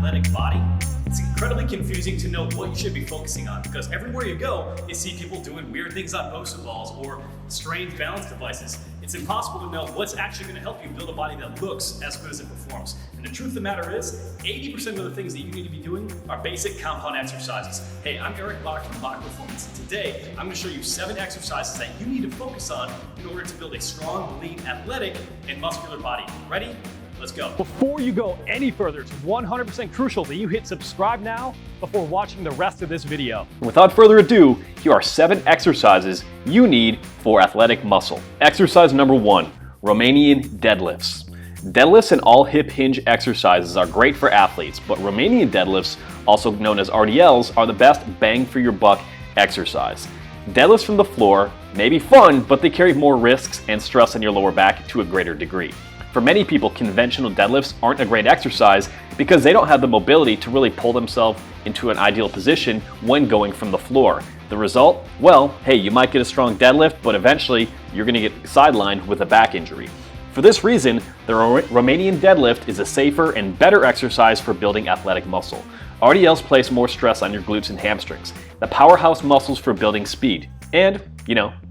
athletic body, it's incredibly confusing to know what you should be focusing on, because everywhere you go, you see people doing weird things on Bosu balls or strange balance devices. It's impossible to know what's actually going to help you build a body that looks as good as it performs. And the truth of the matter is, 80% of the things that you need to be doing are basic compound exercises. Hey, I'm Eric Bach from Bach Performance. Today, I'm going to show you 7 exercises that you need to focus on in order to build a strong, lean, athletic, and muscular body. Ready? Let's go. Before you go any further, it's 100% crucial that you hit subscribe now before watching the rest of this video. Without further ado, here are 7 exercises you need for athletic muscle. Exercise number 1, Romanian deadlifts. Deadlifts and all hip hinge exercises are great for athletes, but Romanian deadlifts, also known as RDLs, are the best bang for your buck exercise. Deadlifts from the floor may be fun, but they carry more risks and stress on your lower back to a greater degree. For many people, conventional deadlifts aren't a great exercise because they don't have the mobility to really pull themselves into an ideal position when going from the floor. The result? Well, hey, you might get a strong deadlift, but eventually you're going to get sidelined with a back injury. For this reason, the Romanian deadlift is a safer and better exercise for building athletic muscle. RDLs place more stress on your glutes and hamstrings, the powerhouse muscles for building speed, and,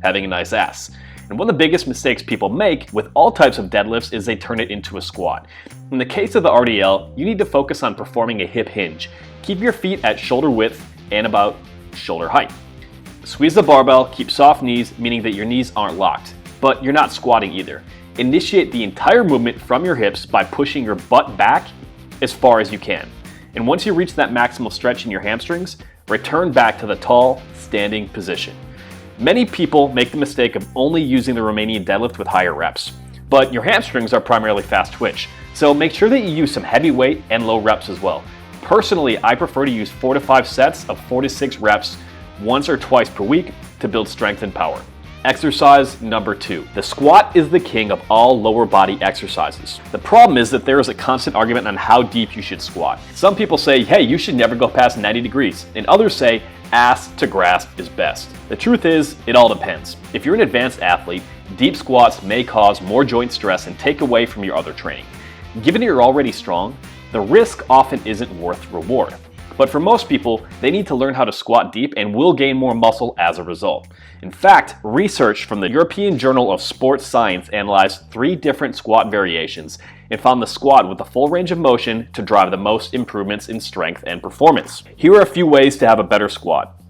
having a nice ass. And one of the biggest mistakes people make with all types of deadlifts is they turn it into a squat. In the case of the RDL, you need to focus on performing a hip hinge. Keep your feet at shoulder width and about shoulder height. Squeeze the barbell, keep soft knees, meaning that your knees aren't locked, but you're not squatting either. Initiate the entire movement from your hips by pushing your butt back as far as you can. And once you reach that maximal stretch in your hamstrings, return back to the tall, standing position. Many people make the mistake of only using the Romanian deadlift with higher reps, but your hamstrings are primarily fast twitch, so make sure that you use some heavy weight and low reps as well. Personally, I prefer to use 4 to 5 sets of 4 to 6 reps once or twice per week to build strength and power. Exercise number 2. The squat is the king of all lower body exercises. The problem is that there is a constant argument on how deep you should squat. Some people say, hey, you should never go past 90 degrees, and others say, ass to grass is best. The truth is, it all depends. If you're an advanced athlete, deep squats may cause more joint stress and take away from your other training. Given you're already strong, the risk often isn't worth reward. But for most people, they need to learn how to squat deep and will gain more muscle as a result. In fact, research from the European Journal of Sports Science analyzed 3 different squat variations and found the squat with the full range of motion to drive the most improvements in strength and performance. Here are a few ways to have a better squat.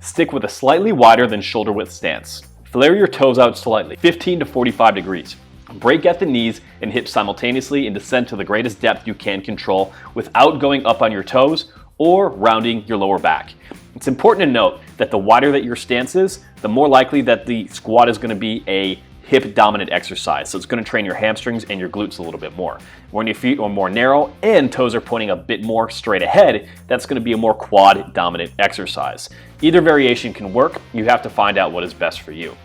Stick with a slightly wider than shoulder width stance. Flare your toes out slightly, 15 to 45 degrees. Break at the knees and hips simultaneously and descend to the greatest depth you can control without going up on your toes or rounding your lower back. It's important to note that the wider that your stance is, the more likely that the squat is going to be a hip dominant exercise. So it's going to train your hamstrings and your glutes a little bit more. When your feet are more narrow and toes are pointing a bit more straight ahead, that's going to be a more quad dominant exercise. Either variation can work. You have to find out what is best for you.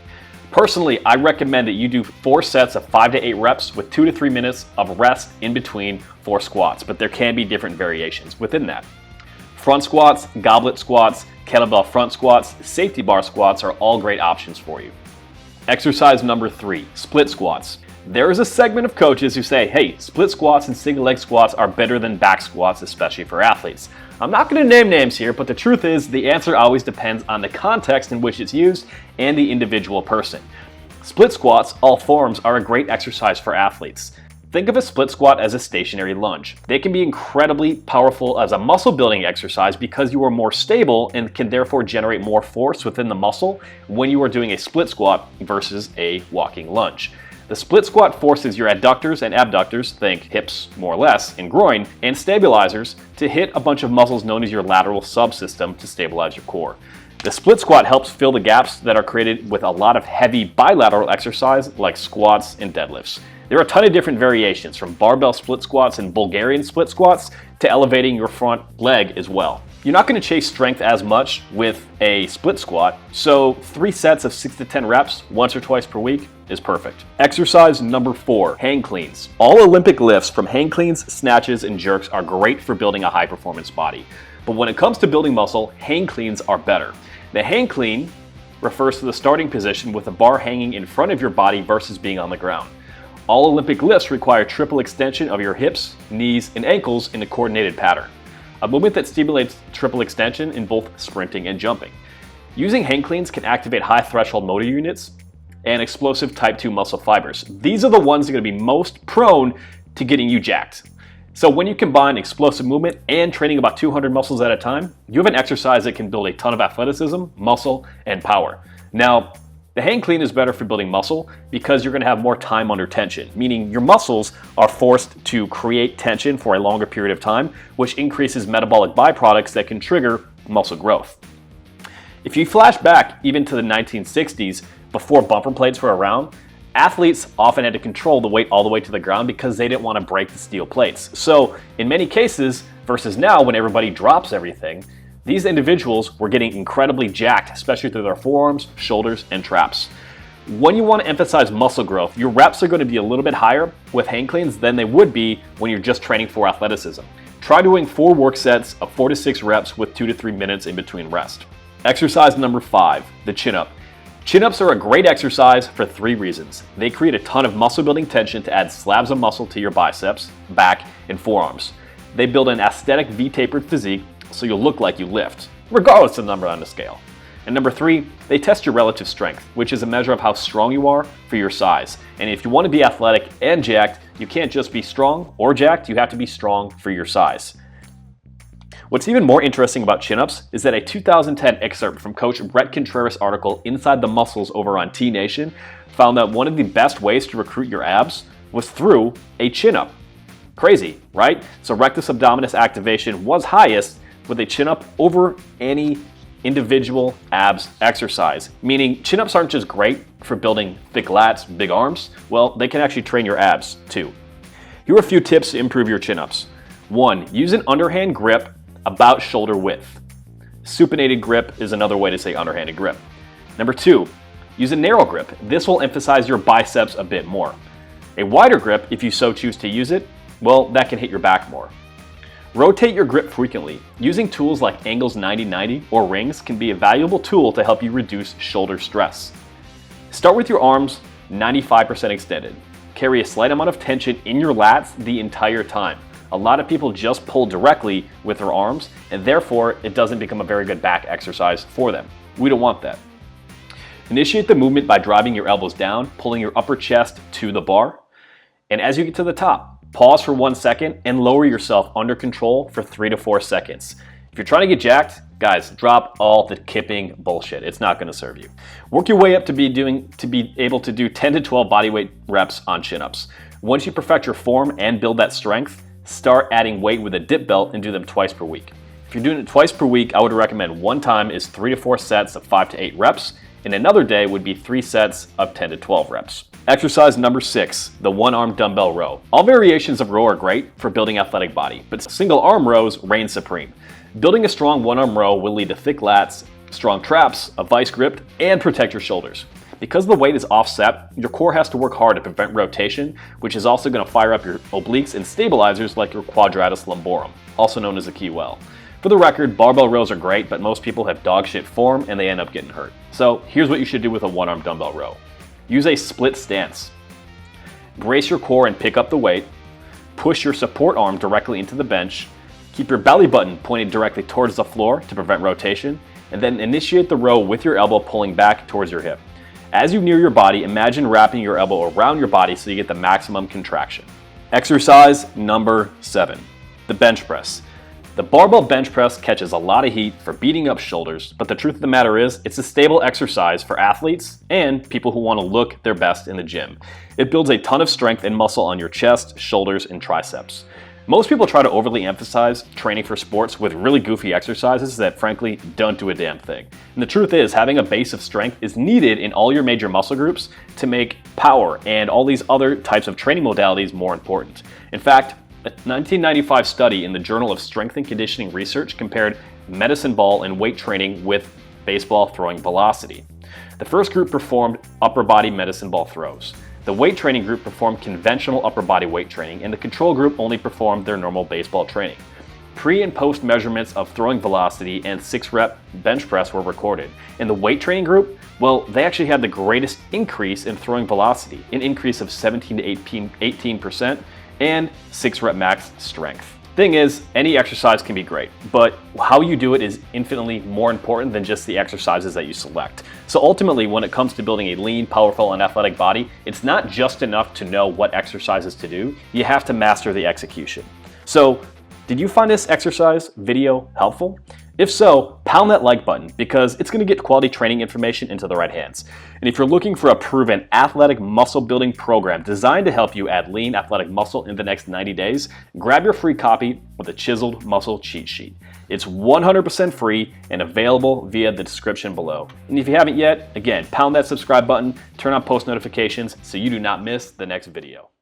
Personally, I recommend that you do 4 sets of 5 to 8 reps with 2 to 3 minutes of rest in between 4 squats, but there can be different variations within that. Front squats, goblet squats, kettlebell front squats, safety bar squats are all great options for you. Exercise number 3, split squats. There is a segment of coaches who say, hey, split squats and single leg squats are better than back squats, especially for athletes. I'm not going to name names here, but the truth is the answer always depends on the context in which it's used and the individual person. Split squats, all forms, are a great exercise for athletes. Think of a split squat as a stationary lunge. They can be incredibly powerful as a muscle building exercise because you are more stable and can therefore generate more force within the muscle when you are doing a split squat versus a walking lunge. The split squat forces your adductors and abductors, think hips more or less, and groin, and stabilizers to hit a bunch of muscles known as your lateral subsystem to stabilize your core. The split squat helps fill the gaps that are created with a lot of heavy bilateral exercise like squats and deadlifts. There are a ton of different variations, from barbell split squats and Bulgarian split squats to elevating your front leg as well. You're not going to chase strength as much with a split squat, so 3 sets of 6 to 10 reps once or twice per week is perfect. Exercise number 4, hang cleans. All Olympic lifts from hang cleans, snatches, and jerks are great for building a high performance body. But when it comes to building muscle, hang cleans are better. The hang clean refers to the starting position with the bar hanging in front of your body versus being on the ground. All Olympic lifts require triple extension of your hips, knees, and ankles in a coordinated pattern. a movement that stimulates triple extension in both sprinting and jumping. Using hang cleans can activate high threshold motor units and explosive type 2 muscle fibers. These are the ones that are going to be most prone to getting you jacked. So when you combine explosive movement and training about 200 muscles at a time, you have an exercise that can build a ton of athleticism, muscle, and power. Now, the hang clean is better for building muscle because you're going to have more time under tension, meaning your muscles are forced to create tension for a longer period of time, which increases metabolic byproducts that can trigger muscle growth. If you flash back even to the 1960s, before bumper plates were around, athletes often had to control the weight all the way to the ground because they didn't want to break the steel plates. So in many cases, versus now when everybody drops everything, these individuals were getting incredibly jacked, especially through their forearms, shoulders, and traps. When you want to emphasize muscle growth, your reps are going to be a little bit higher with hang cleans than they would be when you're just training for athleticism. Try doing 4 work sets of 4 to 6 reps with 2 to 3 minutes in between rest. Exercise number 5, the chin-up. Chin-ups are a great exercise for 3 reasons. They create a ton of muscle building tension to add slabs of muscle to your biceps, back, and forearms. They build an aesthetic V-tapered physique so you'll look like you lift, regardless of the number on the scale. And number 3, they test your relative strength, which is a measure of how strong you are for your size. And if you want to be athletic and jacked, you can't just be strong or jacked, you have to be strong for your size. What's even more interesting about chin-ups is that a 2010 excerpt from Coach Brett Contreras' article Inside the Muscles over on T Nation found that one of the best ways to recruit your abs was through a chin-up. Crazy, right? So rectus abdominis activation was highest with a chin-up over any individual abs exercise, meaning chin-ups aren't just great for building thick lats, big arms. Well, they can actually train your abs too. Here are a few tips to improve your chin-ups. 1, use an underhand grip about shoulder width. Supinated grip is another way to say underhanded grip. Number 2, use a narrow grip. This will emphasize your biceps a bit more. A wider grip, if you so choose to use it, well, that can hit your back more. Rotate your grip frequently. Using tools like Angles 90-90 or rings can be a valuable tool to help you reduce shoulder stress. Start with your arms 95% extended. Carry a slight amount of tension in your lats the entire time. A lot of people just pull directly with their arms, and therefore it doesn't become a very good back exercise for them. We don't want that. Initiate the movement by driving your elbows down, pulling your upper chest to the bar, and as you get to the top, pause for 1 second and lower yourself under control for 3 to 4 seconds. If you're trying to get jacked, guys, drop all the kipping bullshit. It's not going to serve you. Work your way up to be able to do 10 to 12 bodyweight reps on chin-ups. Once you perfect your form and build that strength, start adding weight with a dip belt and do them twice per week. If you're doing it twice per week, I would recommend one time is 3 to 4 sets of 5 to 8 reps, and another day would be 3 sets of 10 to 12 reps. Exercise number 6, the one-arm dumbbell row. All variations of row are great for building athletic body, but single arm rows reign supreme. Building a strong one-arm row will lead to thick lats, strong traps, a vice grip, and protect your shoulders. Because the weight is offset, your core has to work hard to prevent rotation, which is also going to fire up your obliques and stabilizers like your quadratus lumborum, also known as the key well. For the record, barbell rows are great, but most people have dog shit form and they end up getting hurt. So here's what you should do with a one-arm dumbbell row. Use a split stance. Brace your core and pick up the weight. Push your support arm directly into the bench. Keep your belly button pointed directly towards the floor to prevent rotation, and then initiate the row with your elbow pulling back towards your hip. As you near your body, imagine wrapping your elbow around your body so you get the maximum contraction. Exercise number 7, the bench press. The barbell bench press catches a lot of heat for beating up shoulders, but the truth of the matter is, it's a stable exercise for athletes and people who want to look their best in the gym. It builds a ton of strength and muscle on your chest, shoulders, and triceps. Most people try to overly emphasize training for sports with really goofy exercises that frankly don't do a damn thing. And the truth is, having a base of strength is needed in all your major muscle groups to make power and all these other types of training modalities more important. In fact, a 1995 study in the Journal of Strength and Conditioning Research compared medicine ball and weight training with baseball throwing velocity. The first group performed upper body medicine ball throws. The weight training group performed conventional upper body weight training, and the control group only performed their normal baseball training. Pre and post measurements of throwing velocity and 6-rep bench press were recorded. In the weight training group, well, they actually had the greatest increase in throwing velocity, an increase of 17 to 18%, and 6-rep max strength. Thing is, any exercise can be great, but how you do it is infinitely more important than just the exercises that you select. So ultimately, when it comes to building a lean, powerful, and athletic body, it's not just enough to know what exercises to do, you have to master the execution. So, did you find this exercise video helpful? If so, pound that like button because it's going to get quality training information into the right hands. And if you're looking for a proven athletic muscle building program designed to help you add lean athletic muscle in the next 90 days, grab your free copy of the Chiseled Muscle Cheat Sheet. It's 100% free and available via the description below. And if you haven't yet, again, pound that subscribe button, turn on post notifications so you do not miss the next video.